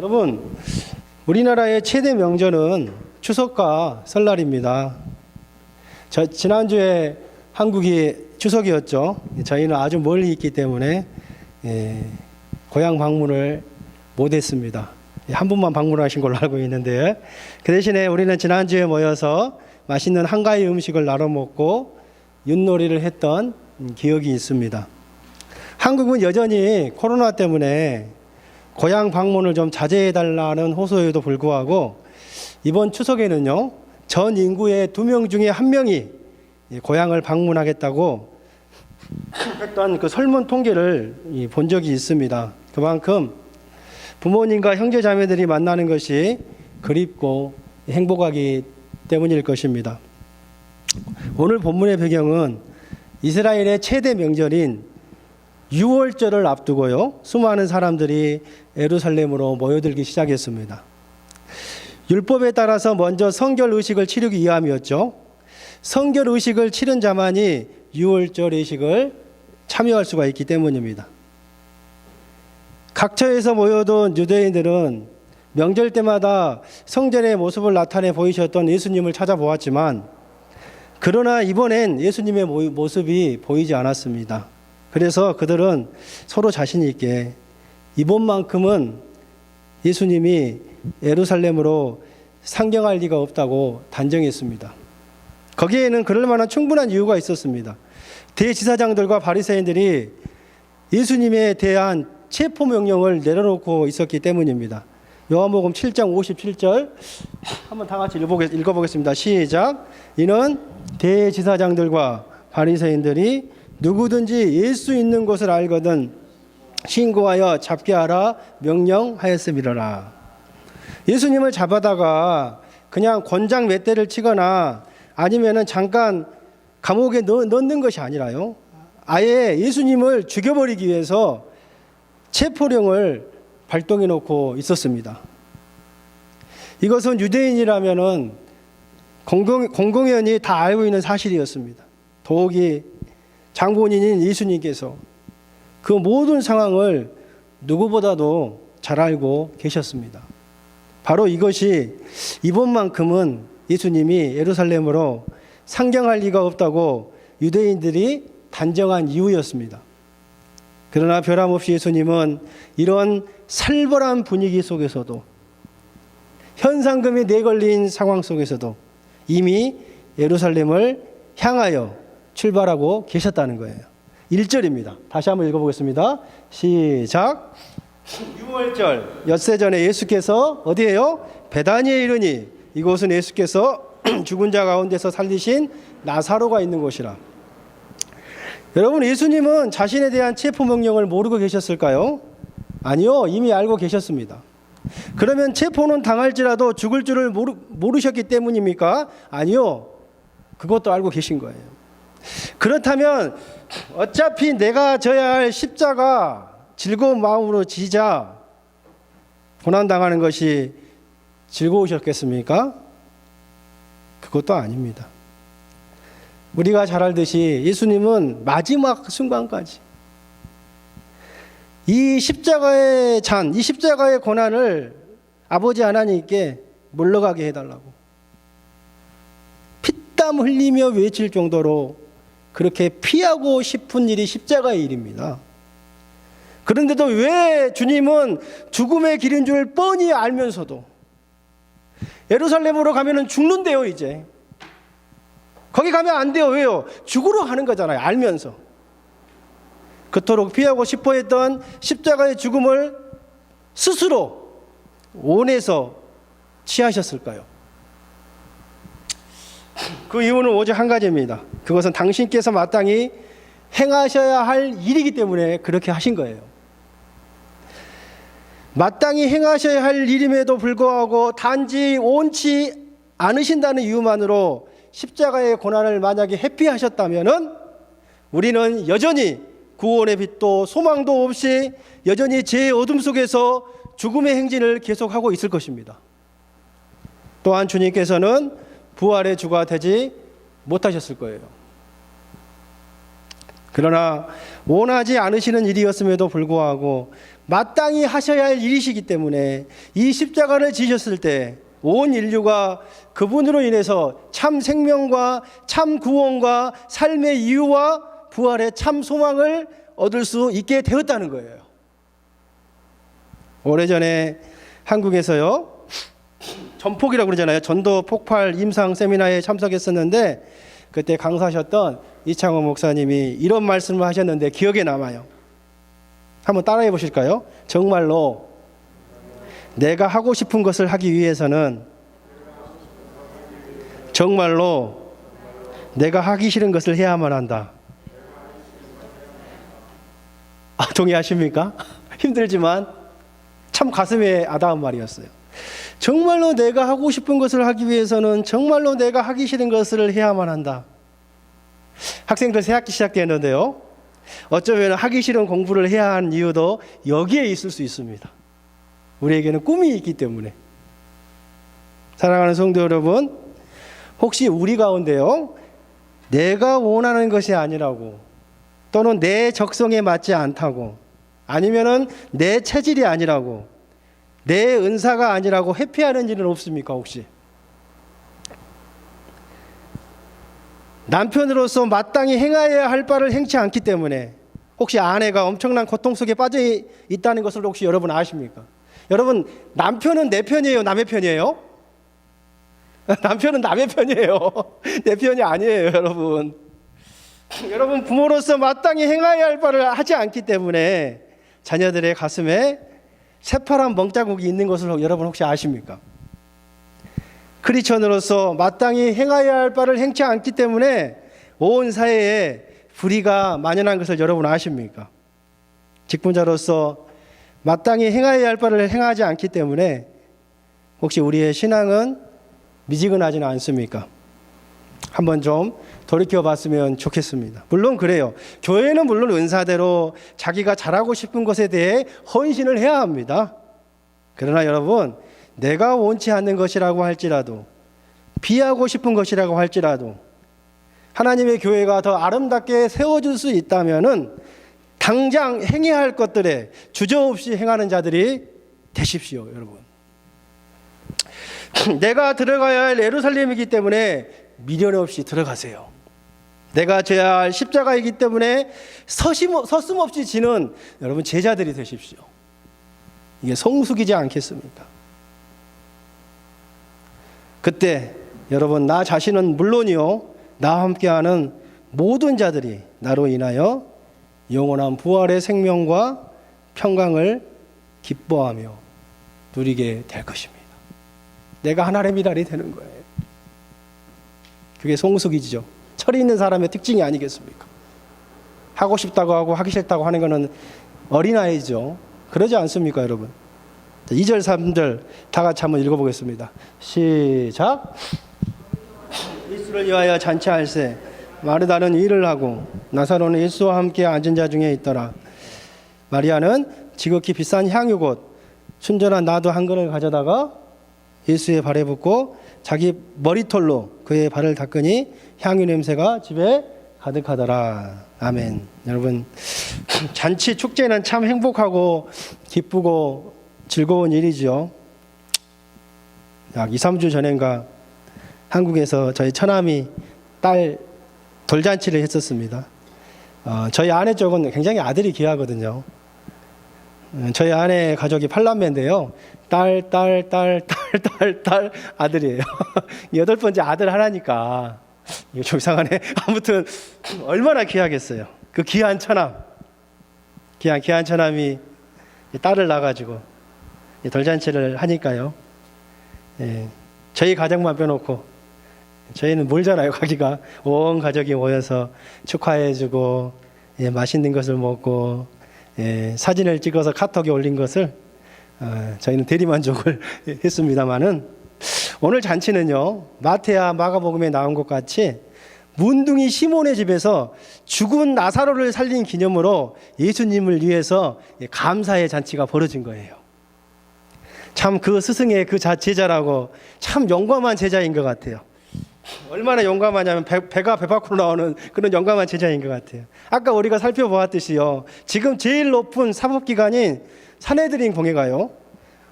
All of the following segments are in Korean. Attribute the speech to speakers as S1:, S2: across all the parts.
S1: 여러분, 우리나라의 최대 명절은 추석과 설날입니다. 지난주에 한국이 추석이었죠. 저희는 아주 멀리 있기 때문에 고향 방문을 못했습니다. 한 분만 방문하신 걸로 알고 있는데, 그 대신에 우리는 지난주에 모여서 맛있는 한가위 음식을 나눠 먹고 윷놀이를 했던 기억이 있습니다. 한국은 여전히 코로나 때문에 고향 방문을 좀 자제해달라는 호소에도 불구하고 이번 추석에는요, 전 인구의 2명 중에 1명이 고향을 방문하겠다고 했던 그 설문 통계를 본 적이 있습니다. 그만큼 부모님과 형제 자매들이 만나는 것이 그립고 행복하기 때문일 것입니다. 오늘 본문의 배경은 이스라엘의 최대 명절인 유월절을 앞두고요, 수많은 사람들이 예루살렘으로 모여들기 시작했습니다. 율법에 따라서 먼저 성결 의식을 치르기 위함이었죠. 성결 의식을 치른 자만이 유월절 의식을 참여할 수가 있기 때문입니다. 각처에서 모여든 유대인들은 명절 때마다 성전의 모습을 나타내 보이셨던 예수님을 찾아보았지만, 그러나 이번엔 예수님의 모습이 보이지 않았습니다. 그래서 그들은 서로 자신 있게 이번만큼은 예수님이 예루살렘으로 상경할 리가 없다고 단정했습니다. 거기에는 그럴 만한 충분한 이유가 있었습니다. 대지사장들과 바리새인들이 예수님에 대한 체포명령을 내려놓고 있었기 때문입니다. 요한복음 7장 57절 한번 다 같이 읽어보겠습니다. 시작. 이는 대지사장들과 바리새인들이 누구든지 예수 있는 곳을 알거든 신고하여 잡게 하라 명령하였음이로라. 예수님을 잡아다가 그냥 권장 몇 대를 치거나 아니면은 잠깐 감옥에 넣는 것이 아니라요, 아예 예수님을 죽여버리기 위해서 체포령을 발동해 놓고 있었습니다. 이것은 유대인이라면은 공공연히 다 알고 있는 사실이었습니다. 더욱이 장본인인 예수님께서 그 모든 상황을 누구보다도 잘 알고 계셨습니다. 바로 이것이 이번만큼은 예수님이 예루살렘으로 상경할 리가 없다고 유대인들이 단정한 이유였습니다. 그러나 변함없이 예수님은 이런 살벌한 분위기 속에서도, 현상금이 내걸린 상황 속에서도 이미 예루살렘을 향하여 출발하고 계셨다는 거예요. 1절입니다. 다시 한번 읽어보겠습니다. 시작. 유월절 엿새 전에 예수께서 어디에요? 베다니에 이르니 이곳은 예수께서 죽은 자 가운데서 살리신 나사로가 있는 곳이라. 여러분, 예수님은 자신에 대한 체포명령을 모르고 계셨을까요? 아니요, 이미 알고 계셨습니다. 그러면 체포는 당할지라도 죽을 줄을 모르셨기 때문입니까? 아니요, 그것도 알고 계신 거예요. 그렇다면 어차피 내가 져야 할 십자가 즐거운 마음으로 지자 고난당하는 것이 즐거우셨겠습니까? 그것도 아닙니다. 우리가 잘 알듯이 예수님은 마지막 순간까지 이 십자가의 잔, 이 십자가의 고난을 아버지 하나님께 물러가게 해달라고 피땀 흘리며 외칠 정도로 그렇게 피하고 싶은 일이 십자가의 일입니다. 그런데도 왜 주님은 죽음의 길인 줄 뻔히 알면서도 예루살렘으로 가면은 죽는데요, 이제. 거기 가면 안 돼요. 왜요? 죽으러 가는 거잖아요, 알면서. 그토록 피하고 싶어 했던 십자가의 죽음을 스스로 원해서 취하셨을까요? 그 이유는 오직 한 가지입니다. 그것은 당신께서 마땅히 행하셔야 할 일이기 때문에 그렇게 하신 거예요. 마땅히 행하셔야 할 일임에도 불구하고 단지 원치 않으신다는 이유만으로 십자가의 고난을 만약에 회피하셨다면은 우리는 여전히 구원의 빛도 소망도 없이 여전히 죄의 어둠 속에서 죽음의 행진을 계속하고 있을 것입니다. 또한 주님께서는 부활의 주가 되지 못하셨을 거예요. 그러나 원하지 않으시는 일이었음에도 불구하고 마땅히 하셔야 할 일이시기 때문에 이 십자가를 지셨을 때 온 인류가 그분으로 인해서 참 생명과 참 구원과 삶의 이유와 부활의 참 소망을 얻을 수 있게 되었다는 거예요. 오래전에 한국에서요, 전폭이라고 그러잖아요. 전도 폭발 임상 세미나에 참석했었는데 그때 강사하셨던 이창호 목사님이 이런 말씀을 하셨는데 기억에 남아요. 한번 따라해 보실까요? 정말로 내가 하고 싶은 것을 하기 위해서는 정말로 내가 하기 싫은 것을 해야만 한다. 동의하십니까? 힘들지만 참 가슴에 와닿은 말이었어요. 정말로 내가 하고 싶은 것을 하기 위해서는 정말로 내가 하기 싫은 것을 해야만 한다. 학생들 새학기 시작되었는데요, 어쩌면 하기 싫은 공부를 해야 하는 이유도 여기에 있을 수 있습니다. 우리에게는 꿈이 있기 때문에. 사랑하는 성도 여러분, 혹시 우리 가운데요, 내가 원하는 것이 아니라고, 또는 내 적성에 맞지 않다고, 아니면은 내 체질이 아니라고, 내 은사가 아니라고 회피하는 일은 없습니까? 혹시 남편으로서 마땅히 행하여야 할 바를 행치 않기 때문에 혹시 아내가 엄청난 고통 속에 빠져 있다는 것을 혹시 여러분 아십니까? 여러분, 남편은 내 편이에요, 남의 편이에요? 남편은 남의 편이에요. 내 편이 아니에요, 여러분. 여러분, 부모로서 마땅히 행하여야 할 바를 하지 않기 때문에 자녀들의 가슴에 새파란 멍자국이 있는 것을 여러분 혹시 아십니까? 크리스천으로서 마땅히 행하여야 할 바를 행치 않기 때문에 온 사회에 불의가 만연한 것을 여러분 아십니까? 직분자로서 마땅히 행하여야 할 바를 행하지 않기 때문에 혹시 우리의 신앙은 미지근하지는 않습니까? 한번 좀 돌이켜 봤으면 좋겠습니다. 물론 그래요. 교회는 물론 은사대로 자기가 잘하고 싶은 것에 대해 헌신을 해야 합니다. 그러나 여러분, 내가 원치 않는 것이라고 할지라도, 비하고 싶은 것이라고 할지라도 하나님의 교회가 더 아름답게 세워질 수 있다면은 당장 행해야 할 것들에 주저없이 행하는 자들이 되십시오, 여러분. 내가 들어가야 할 예루살렘이기 때문에 미련 없이 들어가세요. 내가 져야 할 십자가이기 때문에 서슴없이 지는 여러분 제자들이 되십시오. 이게 성숙이지 않겠습니까? 그때 여러분, 나 자신은 물론이요, 나와 함께하는 모든 자들이 나로 인하여 영원한 부활의 생명과 평강을 기뻐하며 누리게 될 것입니다. 내가 하나님의 미달이 되는 거예요. 그게 성숙이지요. 철이 있는 사람의 특징이 아니겠습니까? 하고 싶다고 하고 하기 싫다고 하는 것은 어린아이죠. 그러지 않습니까, 여러분? 2절, 3절 다 같이 한번 읽어보겠습니다. 시작. 예수를 위하여 잔치할세. 마르다는 일을 하고 나사로는 예수와 함께 앉은 자 중에 있더라. 마리아는 지극히 비싼 향유곧 순전한 나도 한 그릇을 가져다가 예수의 발에 붓고 자기 머리털로 그의 발을 닦으니 향유 냄새가 집에 가득하더라. 아멘. 여러분, 잔치 축제는 참 행복하고 기쁘고 즐거운 일이죠. 약 2, 3주 전인가 한국에서 저희 처남이 딸 돌잔치를 했었습니다. 저희 아내 쪽은 굉장히 아들이 귀하거든요. 저희 아내 가족이 8남매인데요. 딸 아들이에요. 8번째 아들 하나니까 이거 좀 이상하네. 아무튼 얼마나 귀하겠어요. 그 귀한 처남, 귀한 처남이 딸을 낳아가지고 돌잔치를 하니까요. 저희 가족만 빼놓고 저희는 멀잖아요. 가기가 온 가족이 모여서 축하해주고 맛있는 것을 먹고 사진을 찍어서 카톡에 올린 것을 저희는 대리만족을 했습니다마는 오늘 잔치는요, 마태와 마가복음에 나온 것 같이 문둥이 시몬의 집에서 죽은 나사로를 살린 기념으로 예수님을 위해서 감사의 잔치가 벌어진 거예요. 참 그 스승의 그 제자라고 참 영광한 제자인 것 같아요. 얼마나 용감하냐면 배가 배 밖으로 나오는 그런 용감한 제자인 것 같아요. 아까 우리가 살펴보았듯이요. 지금 제일 높은 사법기관인 산헤드린 공회가요.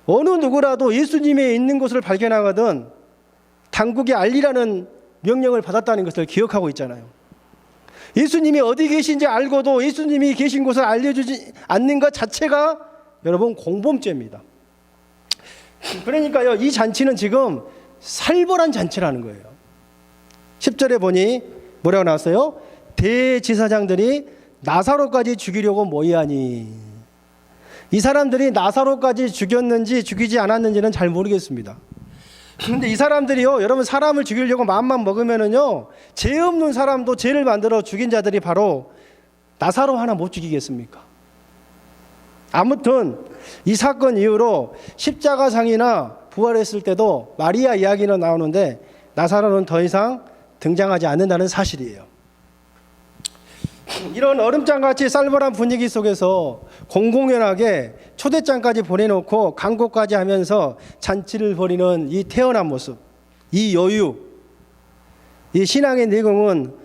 S1: 어느 누구라도 예수님이 있는 곳을 발견하거든 당국에 알리라는 명령을 받았다는 것을 기억하고 있잖아요. 예수님이 어디 계신지 알고도 예수님이 계신 곳을 알려주지 않는 것 자체가 여러분 공범죄입니다. 그러니까요, 이 잔치는 지금 살벌한 잔치라는 거예요. 10절에 보니 뭐라고 나왔어요? 대제사장들이 나사로까지 죽이려고 모이하니. 이 사람들이 나사로까지 죽였는지 죽이지 않았는지는 잘 모르겠습니다. 근데 이 사람들이요, 여러분 사람을 죽이려고 마음만 먹으면은요, 죄 없는 사람도 죄를 만들어 죽인 자들이 바로 나사로 하나 못 죽이겠습니까? 아무튼 이 사건 이후로 십자가상이나 부활했을 때도 마리아 이야기는 나오는데 나사로는 더 이상 등장하지 않는다는 사실이에요. 이런 얼음장같이 쌀벌한 분위기 속에서 공공연하게 초대장까지 보내놓고 강고까지 하면서 잔치를 벌이는 이 태어난 모습, 이 여유, 이 신앙의 내공은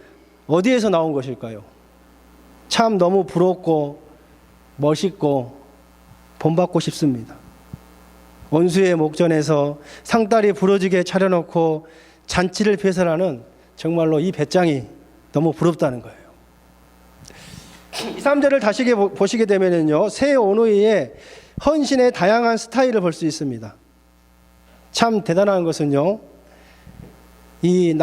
S1: 어디에서 나온 것일까요? 참 너무 부럽고 멋있고 본받고 싶습니다. 원수의 목전에서 상다리 부러지게 차려놓고 잔치를 폐설하는 정말로 이 배짱이 너무 부럽다는 거예요. 2, 3절을 다시 보시게 되면요, 새 온누이의 헌신의 다양한 스타일을 볼 수 있습니다. 참 대단한 것은요, 이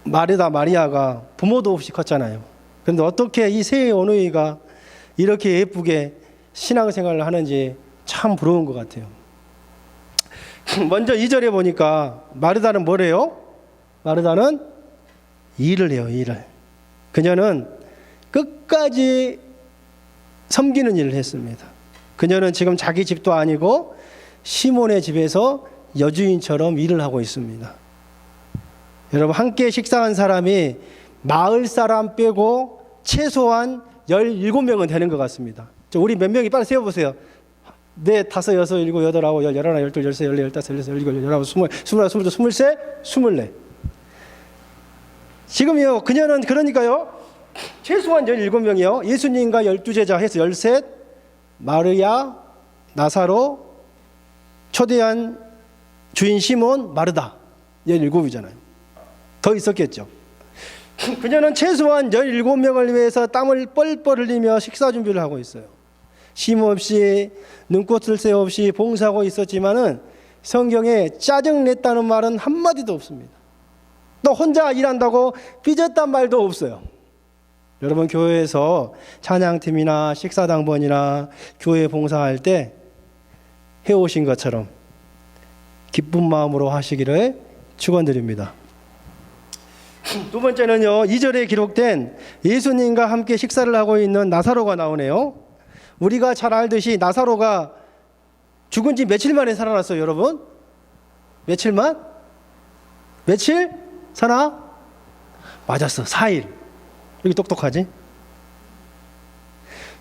S1: 마르다 마리아가 부모도 없이 컸잖아요. 그런데 어떻게 이 새 온누이가 이렇게 예쁘게 신앙생활을 하는지 참 부러운 것 같아요. 먼저 2절에 보니까 마르다는 뭐래요? 마르다는 일을 해요, 일을. 그녀는 끝까지 섬기는 일을 했습니다. 그녀는 지금 자기 집도 아니고 시몬의 집에서 여주인처럼 일을 하고 있습니다. 여러분, 함께 식사한 사람이 마을 사람 빼고 최소한 17명은 되는 것 같습니다. 우리 몇 명이 빨리 세어보세요. 4, 5, 6, 7, 8, 9, 10, 11, 12, 13, 14, 15, 16, 17, 18, 19, 20, 21, 22, 24. 지금요, 그녀는 그러니까요, 최소한 17명이요. 예수님과 12제자 해서 13, 마르야, 나사로, 초대한 주인 시몬, 마르다. 17이잖아요. 더 있었겠죠. 그녀는 최소한 17명을 위해서 땀을 뻘뻘 흘리며 식사 준비를 하고 있어요. 쉼 없이 눈꽃을 새 없이 봉사하고 있었지만은 성경에 짜증냈다는 말은 한마디도 없습니다. 또 혼자 일한다고 삐졌단 말도 없어요. 여러분, 교회에서 찬양팀이나 식사당번이나 교회 봉사할 때 해오신 것처럼 기쁜 마음으로 하시기를 축원드립니다. 두 번째는요, 2절에 기록된 예수님과 함께 식사를 하고 있는 나사로가 나오네요. 우리가 잘 알듯이 나사로가 죽은 지 며칠 만에 살아났어요, 여러분? 며칠만? 며칠? 사나? 맞았어, 4일. 이렇게 똑똑하지?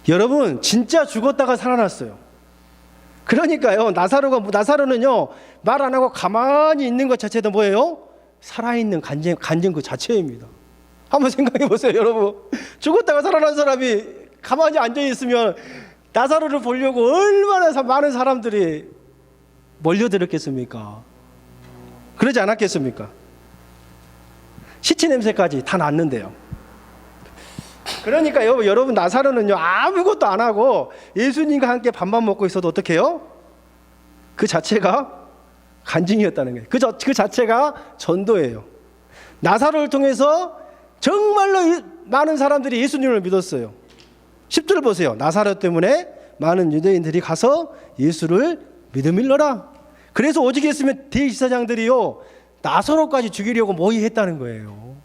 S1: 여러분, 진짜 죽었다가 살아났어요. 그러니까요, 나사로는요, 말 안 하고 가만히 있는 것 자체도 뭐예요? 살아있는 간증 그 자체입니다. 한번 생각해 보세요, 여러분. 죽었다가 살아난 사람이 가만히 앉아있으면 나사로를 보려고 얼마나 많은 사람들이 몰려들었겠습니까? 그러지 않았겠습니까? 시체 냄새까지 다 났는데요. 그러니까요, 여러분, 나사로는요, 아무것도 안 하고 예수님과 함께 밥만 먹고 있어도 어떻게 해요? 그 자체가 간증이었다는 거예요. 그 자체가 전도예요. 나사로를 통해서 정말로 많은 사람들이 예수님을 믿었어요. 10절 보세요. 나사로 때문에 많은 유대인들이 가서 예수를 믿음일러라. 그래서 오직 했으면 대제사장들이요, 나사로까지 죽이려고 모의했다는 거예요.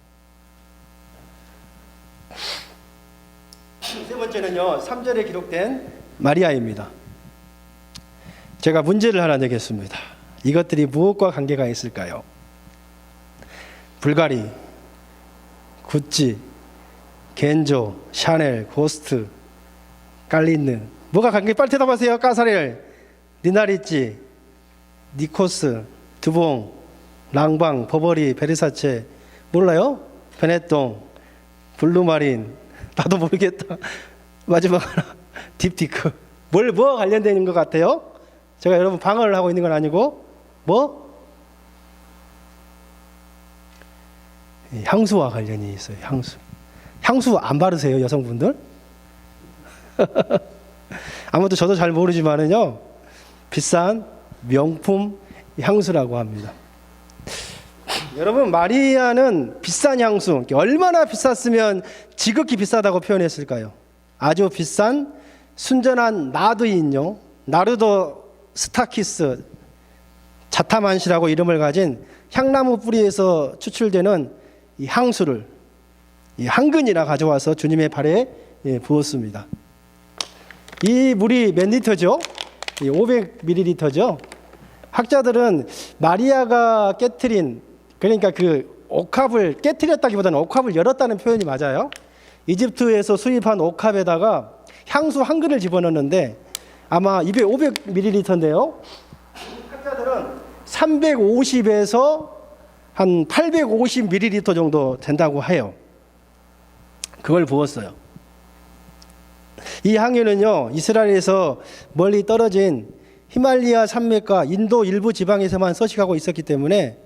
S1: 세 번째는요, 3절에 기록된 마리아입니다. 제가 문제를 하나 내겠습니다. 이것들이 무엇과 관계가 있을까요? 불가리, 구찌, 겐조, 샤넬, 고스트, 깔린느. 뭐가 관계? 빨리 대답하세요. 까사렐, 니나리찌, 니코스, 두봉, 랑방, 버버리, 베르사체 몰라요? 베네똥, 블루마린 나도 모르겠다. 마지막 하나 딥티크. 뭐가 관련되는 것 같아요? 제가 여러분 방어를 하고 있는 건 아니고 뭐? 향수와 관련이 있어요. 향수 안 바르세요, 여성분들? 아무튼 저도 잘 모르지만은요, 비싼 명품 향수라고 합니다. 여러분, 마리아는 비싼 향수, 얼마나 비쌌으면 지극히 비싸다고 표현했을까요? 아주 비싼 순전한 나드인요, 나르도 스타키스 자타만시라고 이름을 가진 향나무 뿌리에서 추출되는 이 향수를 이 한 근이나 가져와서 주님의 발에 부었습니다. 이 물이 몇 리터죠? 500ml죠. 학자들은 마리아가 깨트린, 그러니까 그 옥합을 깨트렸다기보다는 옥합을 열었다는 표현이 맞아요. 이집트에서 수입한 옥합에다가 향수 한 근을 집어넣는데 아마 500ml인데요. 학자들은 350에서 한 850ml 정도 된다고 해요. 그걸 부었어요. 이 향유는요, 이스라엘에서 멀리 떨어진 히말리아 산맥과 인도 일부 지방에서만 서식하고 있었기 때문에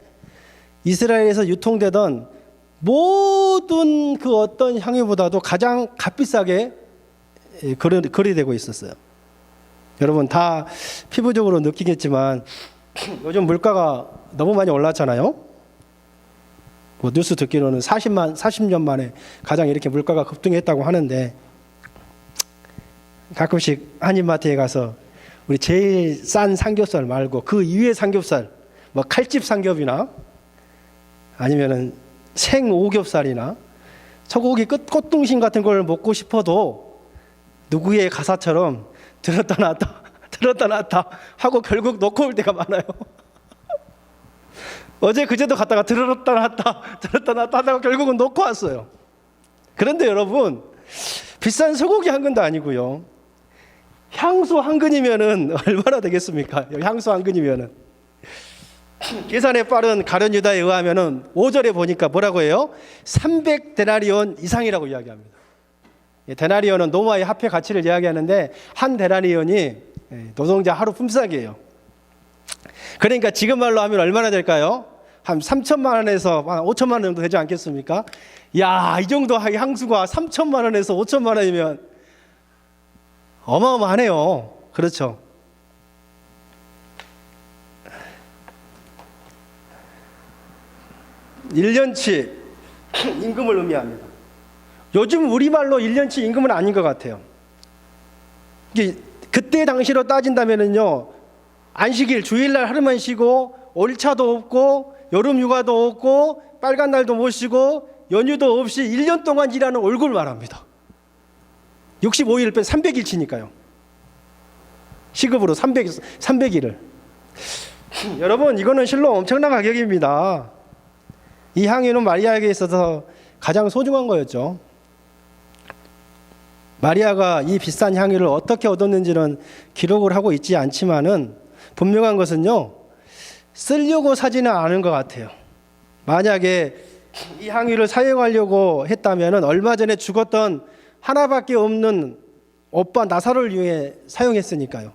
S1: 이스라엘에서 유통되던 모든 그 어떤 향유보다도 가장 값비싸게 거래되고 있었어요. 여러분 다 피부적으로 느끼겠지만 요즘 물가가 너무 많이 올랐잖아요. 뭐 뉴스 듣기로는 40년 만에 가장 이렇게 물가가 급등했다고 하는데, 가끔씩 한인마트에 가서 우리 제일 싼 삼겹살 말고 그 이외의 삼겹살, 뭐 칼집 삼겹이나 아니면은 생오겹살이나 소고기 꽃등심 같은 걸 먹고 싶어도 누구의 가사처럼 들었다 놨다 하고 결국 놓고 올 때가 많아요. 어제 그제도 갔다가 들었다 놨다 하다가 결국은 놓고 왔어요. 그런데 여러분, 비싼 소고기 한 근도 아니고요, 향수 한 근이면은 얼마나 되겠습니까? 향수 한 근이면은 계산에 빠른 가룟 유다에 의하면은 5절에 보니까 뭐라고 해요? 300데나리온 이상이라고 이야기합니다. 데나리온은 노마의 화폐 가치를 이야기하는데 한 데나리온이 노동자 하루 품삯이에요. 그러니까 지금 말로 하면 얼마나 될까요? 한 3천만 원에서 한 5천만 원 정도 되지 않겠습니까? 야, 이 정도 향수가 3천만 원에서 5천만 원이면 어마어마하네요. 그렇죠? (1년치) 임금을 의미합니다. 요즘 우리말로 1년치 임금은 아닌 것 같아요. 이게 그때 당시로 따진다면은요, 안식일 주일날 하루만 쉬고 올차도 없고 여름 휴가도 없고 빨간 날도 못 쉬고 연휴도 없이 1년 동안 일하는 월급을 말합니다. 65일 뺀 300일치니까요. 시급으로 300일을. 여러분, 이거는 실로 엄청난 가격입니다. 이 향유는 마리아에게 있어서 가장 소중한 거였죠. 마리아가 이 비싼 향유를 어떻게 얻었는지는 기록을 하고 있지 않지만은 분명한 것은요, 쓰려고 사지는 않은 것 같아요. 만약에 이 향유를 사용하려고 했다면은 얼마 전에 죽었던 하나밖에 없는 오빠 나사로를 위해 사용했으니까요.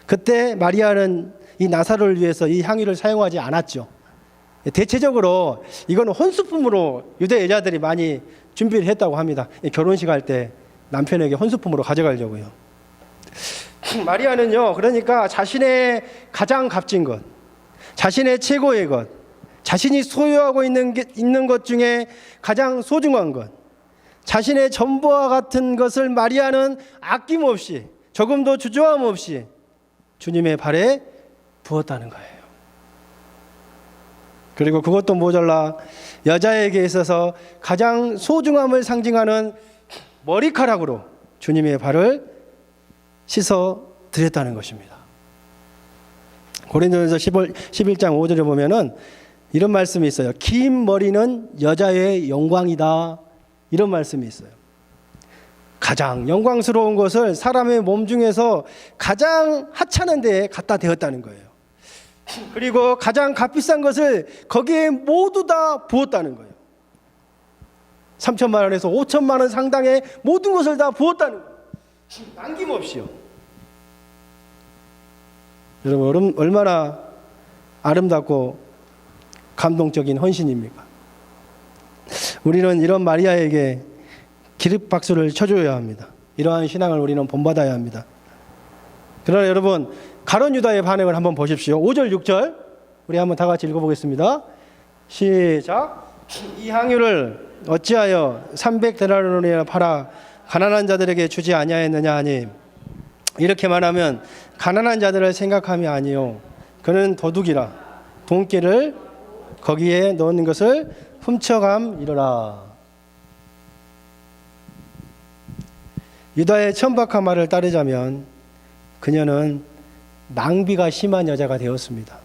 S1: 그때 마리아는 이 나사로를 위해서 이 향유를 사용하지 않았죠. 대체적으로 이거는 혼수품으로 유대 여자들이 많이 준비를 했다고 합니다. 결혼식 할 때 남편에게 혼수품으로 가져가려고요. 마리아는요, 그러니까 자신의 가장 값진 것, 자신의 최고의 것, 자신이 소유하고 있는 것 중에 가장 소중한 것, 자신의 전부와 같은 것을 마리아는 아낌없이 조금도 주저함 없이 주님의 발에 부었다는 거예요. 그리고 그것도 모자라 여자에게 있어서 가장 소중함을 상징하는 머리카락으로 주님의 발을 씻어 드렸다는 것입니다. 고린도전서 11장 5절에 보면은 이런 말씀이 있어요. 긴 머리는 여자의 영광이다. 이런 말씀이 있어요. 가장 영광스러운 것을 사람의 몸 중에서 가장 하찮은 데에 갖다 대었다는 거예요. 그리고 가장 값비싼 것을 거기에 모두 다 부었다는 거예요. 3천만 원에서 5천만 원 상당의 모든 것을 다 부었다는 거예요. 남김없이요. 여러분, 얼마나 아름답고 감동적인 헌신입니까? 우리는 이런 마리아에게 기립박수를 쳐줘야 합니다. 이러한 신앙을 우리는 본받아야 합니다. 그러나 여러분, 가룟 유다의 반응을 한번 보십시오. 5절 6절 우리 한번 다 같이 읽어보겠습니다. 시작. 이 향유를 어찌하여 300데나리온이나 팔아 가난한 자들에게 주지 아니하였느냐 하니, 이렇게 말하면 가난한 자들을 생각함이 아니요 그는 도둑이라 돈기를 거기에 넣는 것을 훔쳐감이로라. 유다의 천박한 말을 따르자면 그녀는 낭비가 심한 여자가 되었습니다.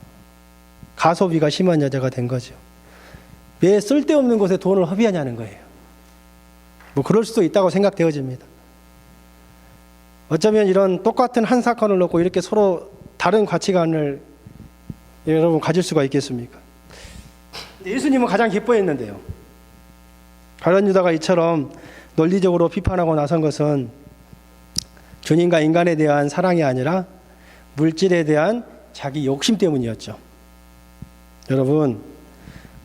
S1: 가소비가 심한 여자가 된 거죠. 왜 쓸데없는 곳에 돈을 허비하냐는 거예요. 뭐 그럴 수도 있다고 생각되어집니다. 어쩌면 이런 똑같은 한 사건을 놓고 이렇게 서로 다른 가치관을 여러분 가질 수가 있겠습니까? 예수님은 가장 기뻐했는데요. 가룟 유다가 이처럼 논리적으로 비판하고 나선 것은 주님과 인간에 대한 사랑이 아니라 물질에 대한 자기 욕심 때문이었죠. 여러분,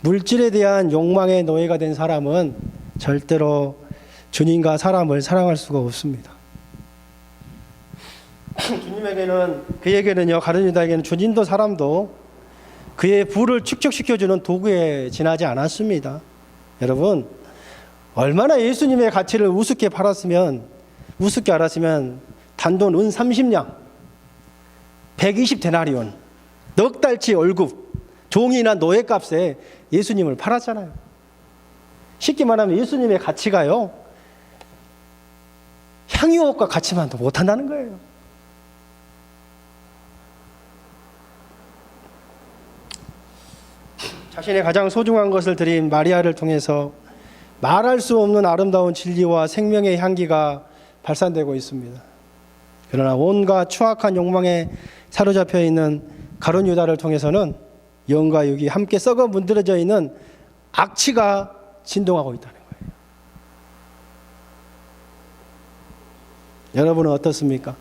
S1: 물질에 대한 욕망의 노예가 된 사람은 절대로 주님과 사람을 사랑할 수가 없습니다. 주님에게는, 그에게는요, 가룟 유다에게는 주님도 사람도 그의 부를 축적시켜주는 도구에 지나지 않았습니다. 여러분, 얼마나 예수님의 가치를 우습게 알았으면 단돈 은 30냥, 120데나리온, 넉 달치 월급, 종이나 노예값에 예수님을 팔았잖아요. 쉽게 말하면 예수님의 가치가요, 향유옷과 가치만도 못한다는 거예요. 자신의 가장 소중한 것을 드린 마리아를 통해서 말할 수 없는 아름다운 진리와 생명의 향기가 발산되고 있습니다. 그러나 온갖 추악한 욕망에 사로잡혀 있는 가룟 유다를 통해서는 영과 육이 함께 썩어 문드러져 있는 악취가 진동하고 있다는 거예요. 여러분은 어떻습니까?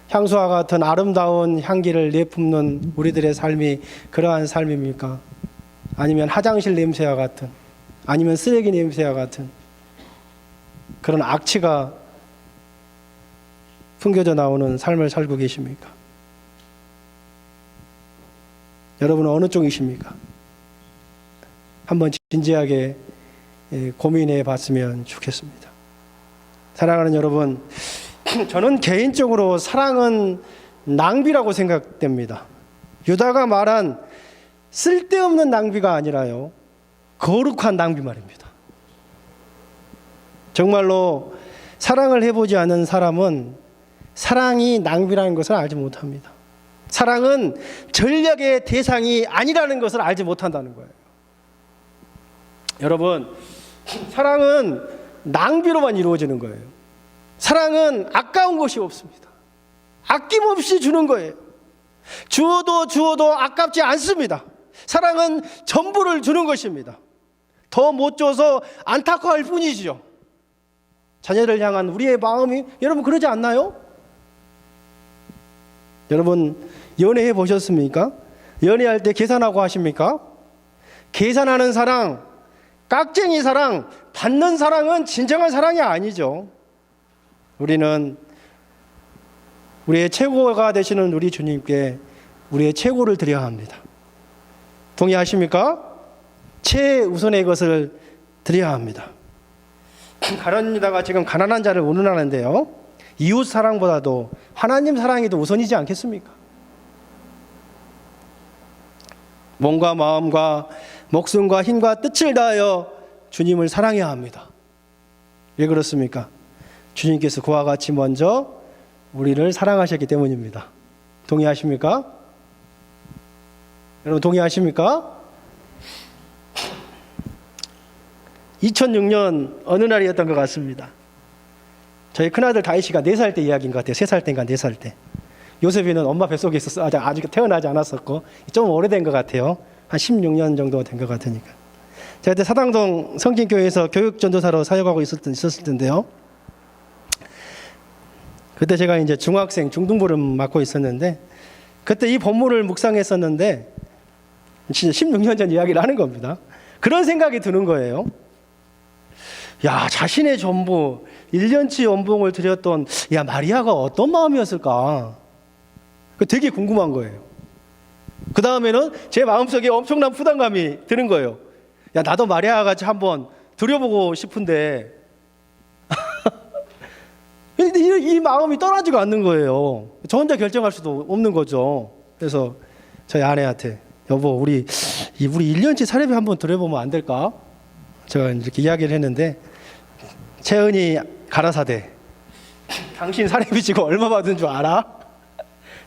S1: 향수와 같은 아름다운 향기를 내뿜는 우리들의 삶이 그러한 삶입니까? 아니면 화장실 냄새와 같은, 아니면 쓰레기 냄새와 같은 그런 악취가 풍겨져 나오는 삶을 살고 계십니까? 여러분은 어느 쪽이십니까? 한번 진지하게 고민해 봤으면 좋겠습니다. 사랑하는 여러분, 저는 개인적으로 사랑은 낭비라고 생각됩니다. 유다가 말한 쓸데없는 낭비가 아니라요, 거룩한 낭비 말입니다. 정말로 사랑을 해보지 않은 사람은 사랑이 낭비라는 것을 알지 못합니다. 사랑은 전략의 대상이 아니라는 것을 알지 못한다는 거예요. 여러분, 사랑은 낭비로만 이루어지는 거예요. 사랑은 아까운 것이 없습니다. 아낌없이 주는 거예요. 주어도 아깝지 않습니다. 사랑은 전부를 주는 것입니다. 더 못 줘서 안타까워할 뿐이죠. 자녀를 향한 우리의 마음이, 여러분 그러지 않나요? 여러분 연애해 보셨습니까? 연애할 때 계산하고 하십니까? 계산하는 사랑, 깍쟁이 사랑, 받는 사랑은 진정한 사랑이 아니죠. 우리는 우리의 최고가 되시는 우리 주님께 우리의 최고를 드려야 합니다. 동의하십니까? 최우선의 것을 드려야 합니다. 가룟 유다가 지금 가난한 자를 운운하는데요, 이웃 사랑보다도 하나님 사랑이 더 우선이지 않겠습니까? 몸과 마음과 목숨과 힘과 뜻을 다하여 주님을 사랑해야 합니다. 왜 그렇습니까? 주님께서 그와 같이 먼저 우리를 사랑하셨기 때문입니다. 동의하십니까? 여러분 동의하십니까? 2006년 어느 날이었던 것 같습니다. 저희 큰아들 다이씨가 4살 때 이야기인 것 같아요. 3살 때인가 4살 때. 요셉이는 엄마 뱃속에 있었어. 아직 태어나지 않았었고 좀 오래된 것 같아요. 한 16년 정도 된 것 같으니까. 제가 그때 사당동 성진교회에서 교육전도사로 사역하고 있었을 텐데요. 그때 제가 이제 중학생 중등부를 맡고 있었는데 그때 이 본문을 묵상했었는데 진짜 16년 전 이야기를 하는 겁니다. 그런 생각이 드는 거예요. 야, 자신의 전부 1년치 연봉을 드렸던 마리아가 어떤 마음이었을까? 되게 궁금한 거예요. 그 다음에는 제 마음속에 엄청난 부담감이 드는 거예요. 야, 나도 마리아와 같이 한번 드려보고 싶은데 근데 이 마음이 떠나지가 않는 거예요. 저 혼자 결정할 수도 없는 거죠. 그래서 저희 아내한테 여보 우리 1년치 사례비 한번 드려보면 안 될까? 제가 이렇게 이야기를 했는데 채은이 가라사대 당신 사례비 지금 얼마 받은 줄 알아?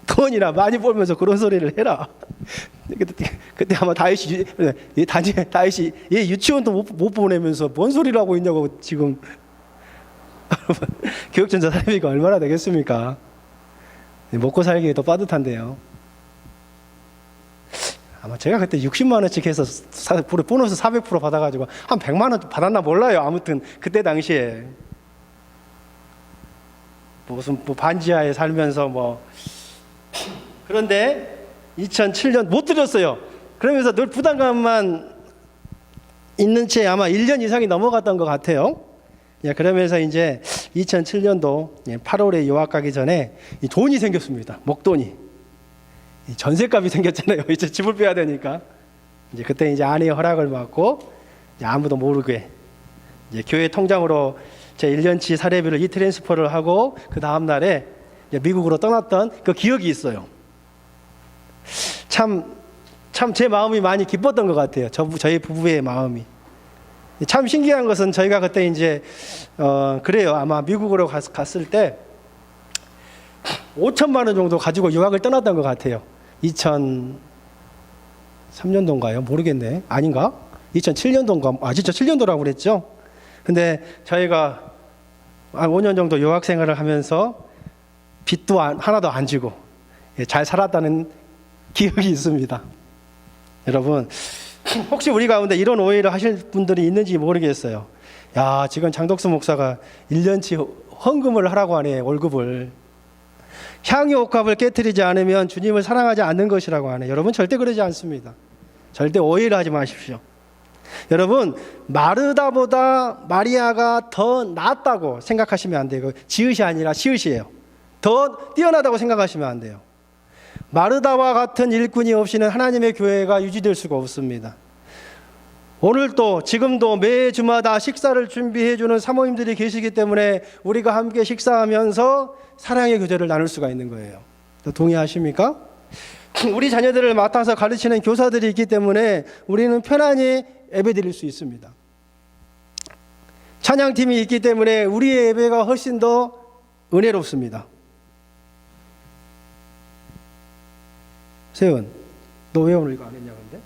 S1: 돈이나 많이 벌면서 그런 소리를 해라. 그때 아마 다윗이 얘 유치원도 못 보내면서 뭔 소리를 하고 있냐고 지금. 교육전자 사례비가 얼마나 되겠습니까? 먹고 살기에 더 빠듯한데요. 아마 제가 그때 60만 원씩 해서 보너스 400% 받아가지고 한 100만 원 받았나 몰라요. 아무튼 그때 당시에 무슨 반지하에 살면서 그런데 2007년 못 드렸어요. 그러면서 늘 부담감만 있는 채 아마 1년 이상이 넘어갔던 것 같아요. 그러면서 이제 2007년도 8월에 유학 가기 전에 돈이 생겼습니다. 목돈이. 전셋값이 생겼잖아요. 이제 집을 빼야 되니까. 이제 그때 이제 아내의 허락을 받고 아무도 모르게 이제 교회 통장으로 제 1년치 사례비를 트랜스퍼를 하고 그 다음 날에 미국으로 떠났던 그 기억이 있어요. 참 제 마음이 많이 기뻤던 것 같아요. 저희 부부의 마음이. 참 신기한 것은 저희가 그때 이제 그래요. 아마 미국으로 갔을 때 5천만 원 정도 가지고 유학을 떠났던 것 같아요. 2003년도인가요? 모르겠네. 아닌가? 2007년도인가? 진짜 7년도라고 그랬죠. 근데 저희가 한 5년 정도 유학 생활을 하면서 빚도 하나도 안 지고 잘 살았다는 기억이 있습니다. 여러분 혹시 우리 가운데 이런 오해를 하실 분들이 있는지 모르겠어요. 야, 지금 장덕수 목사가 1년치 헌금을 하라고 하네. 월급을. 향유옥합을 깨트리지 않으면 주님을 사랑하지 않는 것이라고 하네. 여러분 절대 그러지 않습니다. 절대 오해를 하지 마십시오. 여러분 마르다보다 마리아가 더 낫다고 생각하시면 안 돼요. 지읒이 아니라 시읒이에요. 더 뛰어나다고 생각하시면 안 돼요. 마르다와 같은 일꾼이 없이는 하나님의 교회가 유지될 수가 없습니다. 오늘도 지금도 매 주마다 식사를 준비해 주는 사모님들이 계시기 때문에 우리가 함께 식사하면서 사랑의 교제를 나눌 수가 있는 거예요. 동의하십니까? 우리 자녀들을 맡아서 가르치는 교사들이 있기 때문에 우리는 편안히 예배드릴 수 있습니다. 찬양팀이 있기 때문에 우리의 예배가 훨씬 더 은혜롭습니다. 세은, 너 왜 오늘 이거 안 했냐 근데?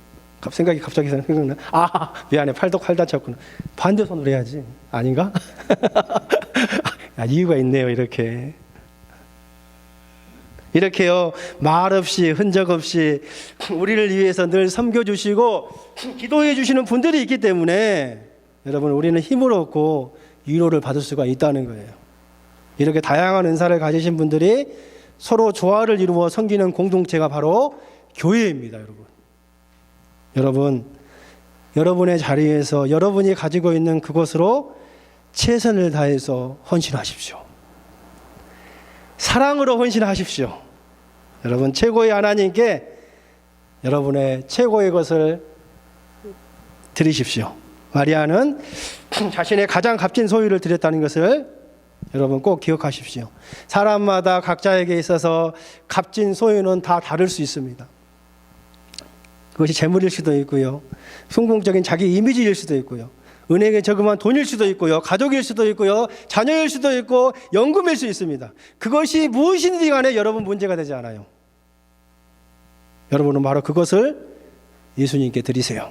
S1: 생각이 갑자기 생각나. 미안해, 팔도 칼 다쳤구나. 반대손으로 해야지. 아닌가? 이유가 있네요. 이렇게요, 말 없이 흔적 없이 우리를 위해서 늘 섬겨주시고 기도해 주시는 분들이 있기 때문에 여러분 우리는 힘을 얻고 위로를 받을 수가 있다는 거예요. 이렇게 다양한 은사를 가지신 분들이 서로 조화를 이루어 섬기는 공동체가 바로 교회입니다. 여러분 여러분의 자리에서 여러분이 가지고 있는 그것으로 최선을 다해서 헌신하십시오. 사랑으로 헌신하십시오. 여러분 최고의 하나님께 여러분의 최고의 것을 드리십시오. 마리아는 자신의 가장 값진 소유를 드렸다는 것을 여러분 꼭 기억하십시오. 사람마다 각자에게 있어서 값진 소유는 다 다를 수 있습니다. 그것이 재물일 수도 있고요, 성공적인 자기 이미지일 수도 있고요, 은행에 저금한 돈일 수도 있고요, 가족일 수도 있고요, 자녀일 수도 있고 연금일 수 있습니다. 그것이 무엇이든지 간에 여러분 문제가 되지 않아요. 여러분은 바로 그것을 예수님께 드리세요.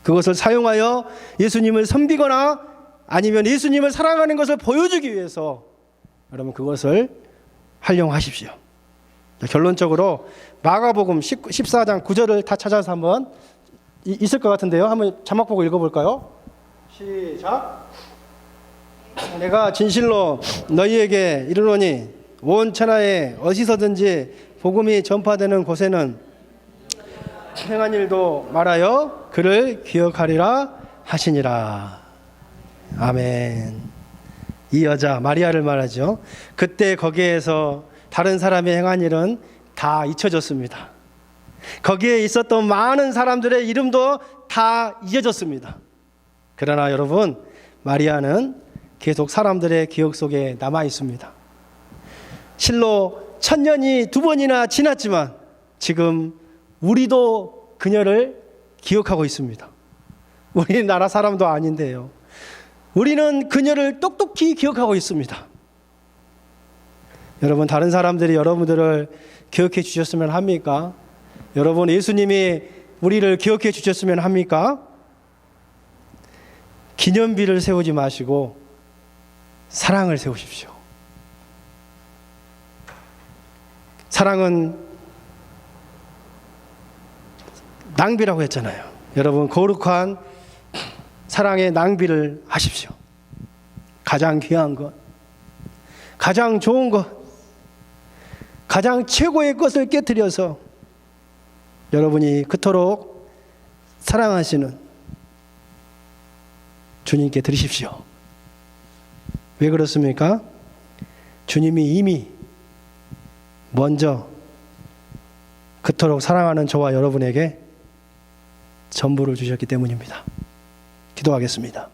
S1: 그것을 사용하여 예수님을 섬기거나 아니면 예수님을 사랑하는 것을 보여주기 위해서 여러분 그것을 활용하십시오. 결론적으로 마가복음 14장 9절을 다 찾아서 한번 있을 것 같은데요. 한번 자막 보고 읽어볼까요? 시작. 내가 진실로 너희에게 이르노니 온 천하에 어디서든지 복음이 전파되는 곳에는 행한 일도 말하여 그를 기억하리라 하시니라. 아멘. 이 여자 마리아를 말하죠. 그때 거기에서 다른 사람이 행한 일은 다 잊혀졌습니다. 거기에 있었던 많은 사람들의 이름도 다 잊어졌습니다. 그러나 여러분, 마리아는 계속 사람들의 기억 속에 남아 있습니다. 실로 1000년이 2번이나 지났지만 지금 우리도 그녀를 기억하고 있습니다. 우리나라 사람도 아닌데요. 우리는 그녀를 똑똑히 기억하고 있습니다. 여러분, 다른 사람들이 여러분들을 기억해 주셨으면 합니까? 여러분, 예수님이 우리를 기억해 주셨으면 합니까? 기념비를 세우지 마시고 사랑을 세우십시오. 사랑은 낭비라고 했잖아요. 여러분, 거룩한 사랑의 낭비를 하십시오. 가장 귀한 것, 가장 좋은 것, 가장 최고의 것을 깨뜨려서 여러분이 그토록 사랑하시는 주님께 드리십시오. 왜 그렇습니까? 주님이 이미 먼저 그토록 사랑하는 저와 여러분에게 전부를 주셨기 때문입니다. 기도하겠습니다.